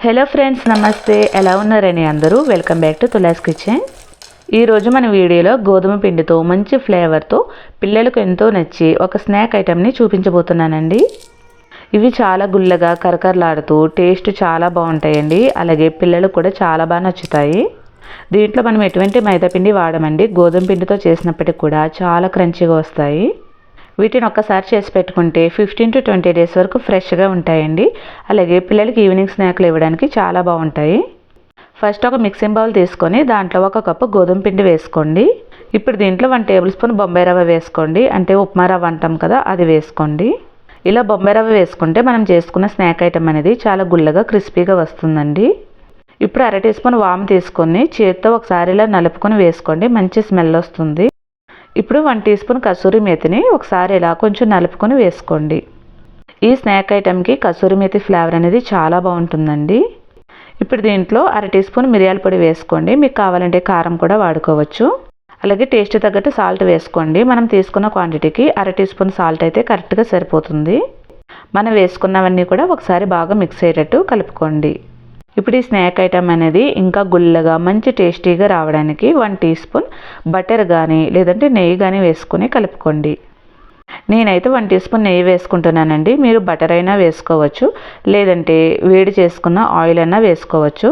Hello friends, నమస్తే. ఎలా ఉన్నారని అందరూ? Welcome back to tolas kitchen. ఈరోజు మన వీడియోలో గోధుమ పిండితో మంచి ఫ్లేవర్తో పిల్లలకు ఎంతో నచ్చి ఒక స్నాక్ ఐటెంని చూపించబోతున్నానండి. ఇవి చాలా గుల్లగా కరకరలాడుతూ టేస్ట్ చాలా బాగుంటాయండి. అలాగే పిల్లలకు కూడా చాలా బాగా నచ్చుతాయి. దీంట్లో మనం ఎటువంటి మైదా పిండి వాడమండి. గోధుమ పిండితో చేసినప్పటికి కూడా చాలా క్రంచీగా వస్తాయి. వీటిని ఒక్కసారి చేసి పెట్టుకుంటే 15 to 20 డేస్ వరకు ఫ్రెష్గా ఉంటాయండి. అలాగే పిల్లలకి ఈవినింగ్ స్నాక్లు ఇవ్వడానికి చాలా బాగుంటాయి. ఫస్ట్ ఒక మిక్సింగ్ బౌల్ తీసుకొని దాంట్లో 1 కప్పు గోధుమ పిండి వేసుకోండి. ఇప్పుడు దీంట్లో 1 టేబుల్ స్పూన్ బొంబాయి రవ్వ వేసుకోండి. అంటే ఉప్మా రవ్వ అంటాం కదా, అది వేసుకోండి. ఇలా బొంబాయి రవ్వ వేసుకుంటే మనం చేసుకున్న స్నాక్ ఐటెం అనేది చాలా గుల్లగా క్రిస్పీగా వస్తుందండి. ఇప్పుడు 1/2 టీ స్పూన్ వాము తీసుకొని చేత్తో ఒకసారి ఇలా నలుపుకొని వేసుకోండి. మంచి స్మెల్ వస్తుంది. ఇప్పుడు 1 టీ స్పూన్ కసూరి మేతిని ఒకసారి ఇలా కొంచెం నలుపుకొని వేసుకోండి. ఈ స్నాక్ ఐటెంకి కసూరి మేతి ఫ్లేవర్ అనేది చాలా బాగుంటుందండి. ఇప్పుడు దీంట్లో 1/2 టీ స్పూన్ మిరియాల పొడి వేసుకోండి. మీకు కావాలంటే కారం కూడా వాడుకోవచ్చు. అలాగే టేస్ట్ తగ్గట్టు సాల్ట్ వేసుకోండి. మనం తీసుకున్న క్వాంటిటీకి 1/2 టీ స్పూన్ సాల్ట్ అయితే కరెక్ట్గా సరిపోతుంది. మనం వేసుకున్నవన్నీ కూడా ఒకసారి బాగా మిక్స్ అయ్యేటట్టు కలుపుకోండి. ఇప్పుడు ఈ స్నాక్ ఐటెం అనేది ఇంకా గుల్లగా మంచి టేస్టీగా రావడానికి 1 టీ స్పూన్ బటర్ కానీ లేదంటే నెయ్యి కానీ వేసుకొని కలుపుకోండి. నేనైతే 1 టీ స్పూన్ నెయ్యి వేసుకుంటున్నానండి. మీరు బటర్ అయినా వేసుకోవచ్చు, లేదంటే వేడి చేసుకున్న ఆయిల్ అయినా వేసుకోవచ్చు.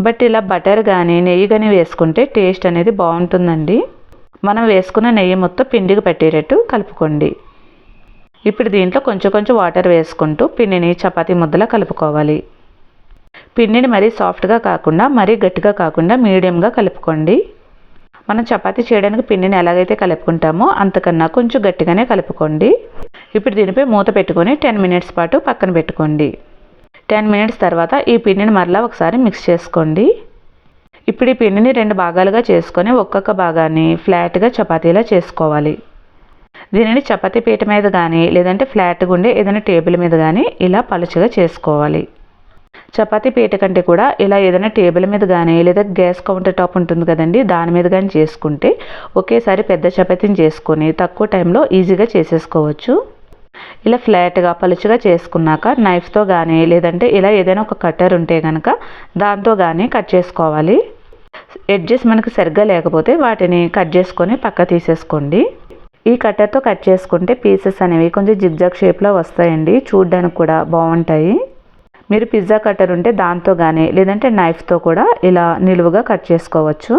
బట్ ఇలా బటర్ కానీ నెయ్యి కానీ వేసుకుంటే టేస్ట్ అనేది బాగుంటుందండి. మనం వేసుకున్న నెయ్యి మొత్తం పిండికి పట్టేటట్టు కలుపుకోండి. ఇప్పుడు దీంట్లో కొంచెం కొంచెం వాటర్ వేసుకుంటూ పిండిని చపాతీ ముద్దలా కలుపుకోవాలి. పిండిని మరీ సాఫ్ట్గా కాకుండా మరీ గట్టిగా కాకుండా మీడియంగా కలుపుకోండి. మనం చపాతీ చేయడానికి పిండిని ఎలాగైతే కలుపుకుంటామో అంతకన్నా కొంచెం గట్టిగానే కలుపుకోండి. ఇప్పుడు దీనిపై మూత పెట్టుకొని 10 మినిట్స్ పాటు పక్కన పెట్టుకోండి. 10 మినిట్స్ తర్వాత ఈ పిండిని మరలా ఒకసారి మిక్స్ చేసుకోండి. ఇప్పుడు ఈ పిండిని 2 భాగాలుగా చేసుకొని ఒక్కొక్క భాగాన్ని ఫ్లాట్గా చపాతీలా చేసుకోవాలి. దీనిని చపాతీ పీట మీద కానీ లేదంటే ఫ్లాట్గా ఉండే ఏదైనా టేబుల్ మీద కానీ ఇలా పలుచగా చేసుకోవాలి. చపాతీ పీట కంటే కూడా ఇలా ఏదైనా టేబుల్ మీద కానీ లేదా గ్యాస్ కౌంటర్ టాప్ ఉంటుంది కదండి, దాని మీద కానీ చేసుకుంటే ఒకేసారి పెద్ద చపాతీని చేసుకొని తక్కువ టైంలో ఈజీగా చేసేసుకోవచ్చు. ఇలా ఫ్లాట్గా పలుచగా చేసుకున్నాక నైఫ్తో కానీ లేదంటే ఇలా ఏదైనా ఒక కట్టర్ ఉంటే కనుక దాంతో కానీ కట్ చేసుకోవాలి. ఎడ్జెస్ మనకి సరిగ్గా లేకపోతే వాటిని కట్ చేసుకొని పక్క తీసేసుకోండి. ఈ కట్టర్తో కట్ చేసుకుంటే పీసెస్ అనేవి కొంచెం జిగ్జాగ్ షేప్లో వస్తాయండి. చూడడానికి కూడా బాగుంటాయి. మీరు పిజ్జా కట్టర్ ఉంటే దాంతో కానీ లేదంటే నైఫ్తో కూడా ఇలా నిలువుగా కట్ చేసుకోవచ్చు.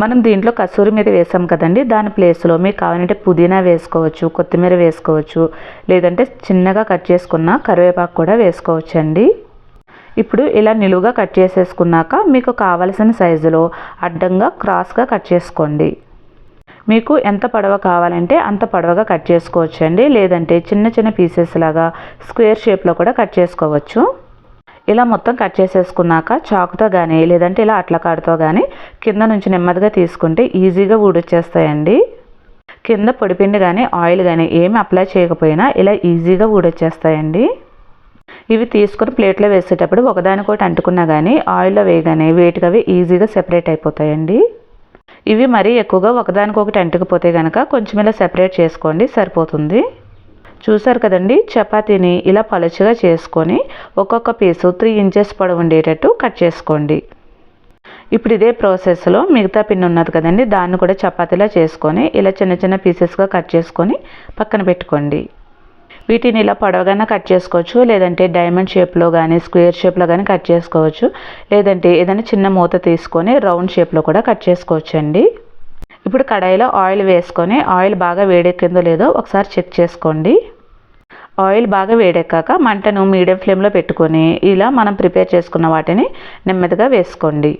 మనం దీంట్లో కసూరి మీద వేసాం కదండి, దాని ప్లేస్లో మీకు కావాలంటే పుదీనా వేసుకోవచ్చు, కొత్తిమీర వేసుకోవచ్చు, లేదంటే చిన్నగా కట్ చేసుకున్న కరివేపాకు కూడా వేసుకోవచ్చు అండి. ఇప్పుడు ఇలా నిలువుగా కట్ చేసేసుకున్నాక మీకు కావలసిన సైజులో అడ్డంగా క్రాస్గా కట్ చేసుకోండి. మీకు ఎంత పొడవ కావాలంటే అంత పొడవగా కట్ చేసుకోవచ్చు అండి. లేదంటే చిన్న చిన్న పీసెస్ లాగా స్క్వేర్ షేప్లో కూడా కట్ చేసుకోవచ్చు. ఇలా మొత్తం కట్ చేసేసుకున్నాక చాకుతో కానీ లేదంటే ఇలా అట్లకాడతో కానీ కింద నుంచి నెమ్మదిగా తీసుకుంటే ఈజీగా ఊడొచ్చేస్తాయండి. కింద పొడిపిండి కానీ ఆయిల్ కానీ ఏమి అప్లై చేయకపోయినా ఇలా ఈజీగా ఊడొచ్చేస్తాయండి. ఇవి తీసుకుని ప్లేట్లో వేసేటప్పుడు ఒకదానికోటి అంటుకున్నా కానీ ఆయిల్లో వేయగానే వేటికవి ఈజీగా సెపరేట్ అయిపోతాయండి. ఇవి మరీ ఎక్కువగా ఒకదానికొకటి అంటుకుపోతే కనుక కొంచెం ఇలా సెపరేట్ చేసుకోండి, సరిపోతుంది. చూసారు కదండి, చపాతీని ఇలా పలుచగా చేసుకొని ఒక్కొక్క పీసు 3 ఇంచెస్ పొడవు ఉండేటట్టు కట్ చేసుకోండి. ఇప్పుడు ఇదే ప్రాసెస్లో మిగతా పిండి ఉన్నది కదండి, దాన్ని కూడా చపాతీలా చేసుకొని ఇలా చిన్న చిన్న పీసెస్గా కట్ చేసుకొని పక్కన పెట్టుకోండి. వీటిని ఇలా పొడవుగానే కట్ చేసుకోవచ్చు, లేదంటే డైమండ్ షేప్లో కానీ స్క్వేర్ షేప్లో కానీ కట్ చేసుకోవచ్చు, లేదంటే ఏదైనా చిన్న మూత తీసుకొని రౌండ్ షేప్లో కూడా కట్ చేసుకోవచ్చు అండి. ఇప్పుడు కడాయిలో ఆయిల్ వేసుకొని ఆయిల్ బాగా వేడెక్కిందో లేదో ఒకసారి చెక్ చేసుకోండి. ఆయిల్ బాగా వేడెక్కాక మంటను మీడియం ఫ్లేమ్లో పెట్టుకొని ఇలా మనం ప్రిపేర్ చేసుకున్న వాటిని నెమ్మదిగా వేసుకోండి.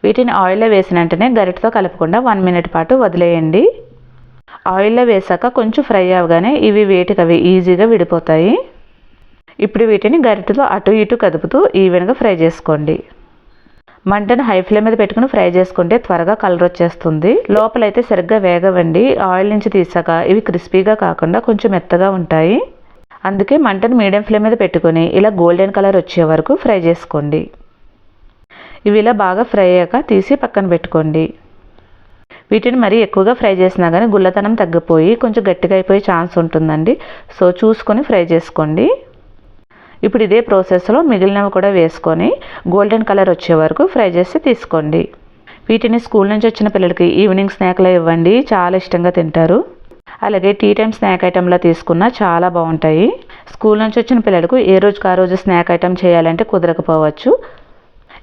వీటిని ఆయిల్లో వేసిన వెంటనే గరిటతో కలపకుండా 1 మినిట్ పాటు వదిలేయండి. ఆయిల్లో వేసాక కొంచెం ఫ్రై అవగానే ఇవి వేటికవి ఈజీగా విడిపోతాయి. ఇప్పుడు వీటిని గరిటెతో అటు ఇటు కదుపుతూ ఈవెన్గా ఫ్రై చేసుకోండి. మంటను హై ఫ్లేమ్ మీద పెట్టుకుని ఫ్రై చేసుకుంటే త్వరగా కలర్ వచ్చేస్తుంది. లోపలైతే సరిగ్గా వేగవండి. ఆయిల్ నుంచి తీసాక ఇవి క్రిస్పీగా కాకుండా కొంచెం మెత్తగా ఉంటాయి. అందుకే మంటను మీడియం ఫ్లేమ్ మీద పెట్టుకొని ఇలా గోల్డెన్ కలర్ వచ్చే వరకు ఫ్రై చేసుకోండి. ఇవి ఇలా బాగా ఫ్రై అయ్యాక తీసి పక్కన పెట్టుకోండి. వీటిని మరీ ఎక్కువగా ఫ్రై చేసినా కానీ గుల్లతనం తగ్గిపోయి కొంచెం గట్టిగా అయిపోయే ఛాన్స్ ఉంటుందండి. సో చూసుకొని ఫ్రై చేసుకోండి. ఇప్పుడు ఇదే ప్రాసెస్లో మిగిలినవి కూడా వేసుకొని గోల్డెన్ కలర్ వచ్చే వరకు ఫ్రై చేసి తీసుకోండి. వీటిని స్కూల్ నుంచి వచ్చిన పిల్లలకి ఈవినింగ్ స్నాక్లో ఇవ్వండి, చాలా ఇష్టంగా తింటారు. అలాగే టీ టైం స్నాక్ ఐటెంలో తీసుకున్న చాలా బాగుంటాయి. స్కూల్ నుంచి వచ్చిన పిల్లలకు ఏ రోజుకి ఆ రోజు స్నాక్ ఐటెం చేయాలంటే కుదరకపోవచ్చు.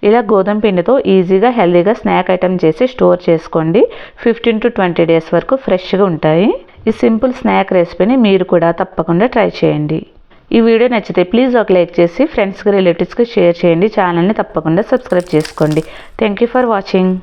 ఇలా గోధుమ పిండితో ఈజీగా హెల్తీగా స్నాక్ ఐటెం చేసి స్టోర్ చేసుకోండి. 15 to 20 డేస్ వరకు ఫ్రెష్గా ఉంటాయి. ఈ సింపుల్ స్నాక్ రెసిపీని మీరు కూడా తప్పకుండా ట్రై చేయండి. ఈ వీడియో నచ్చితే ప్లీజ్ ఒక లైక్ చేసి ఫ్రెండ్స్కి రిలేటివ్స్కి షేర్ చేయండి. ఛానల్ని తప్పకుండా సబ్స్క్రైబ్ చేసుకోండి. Thank you for watching.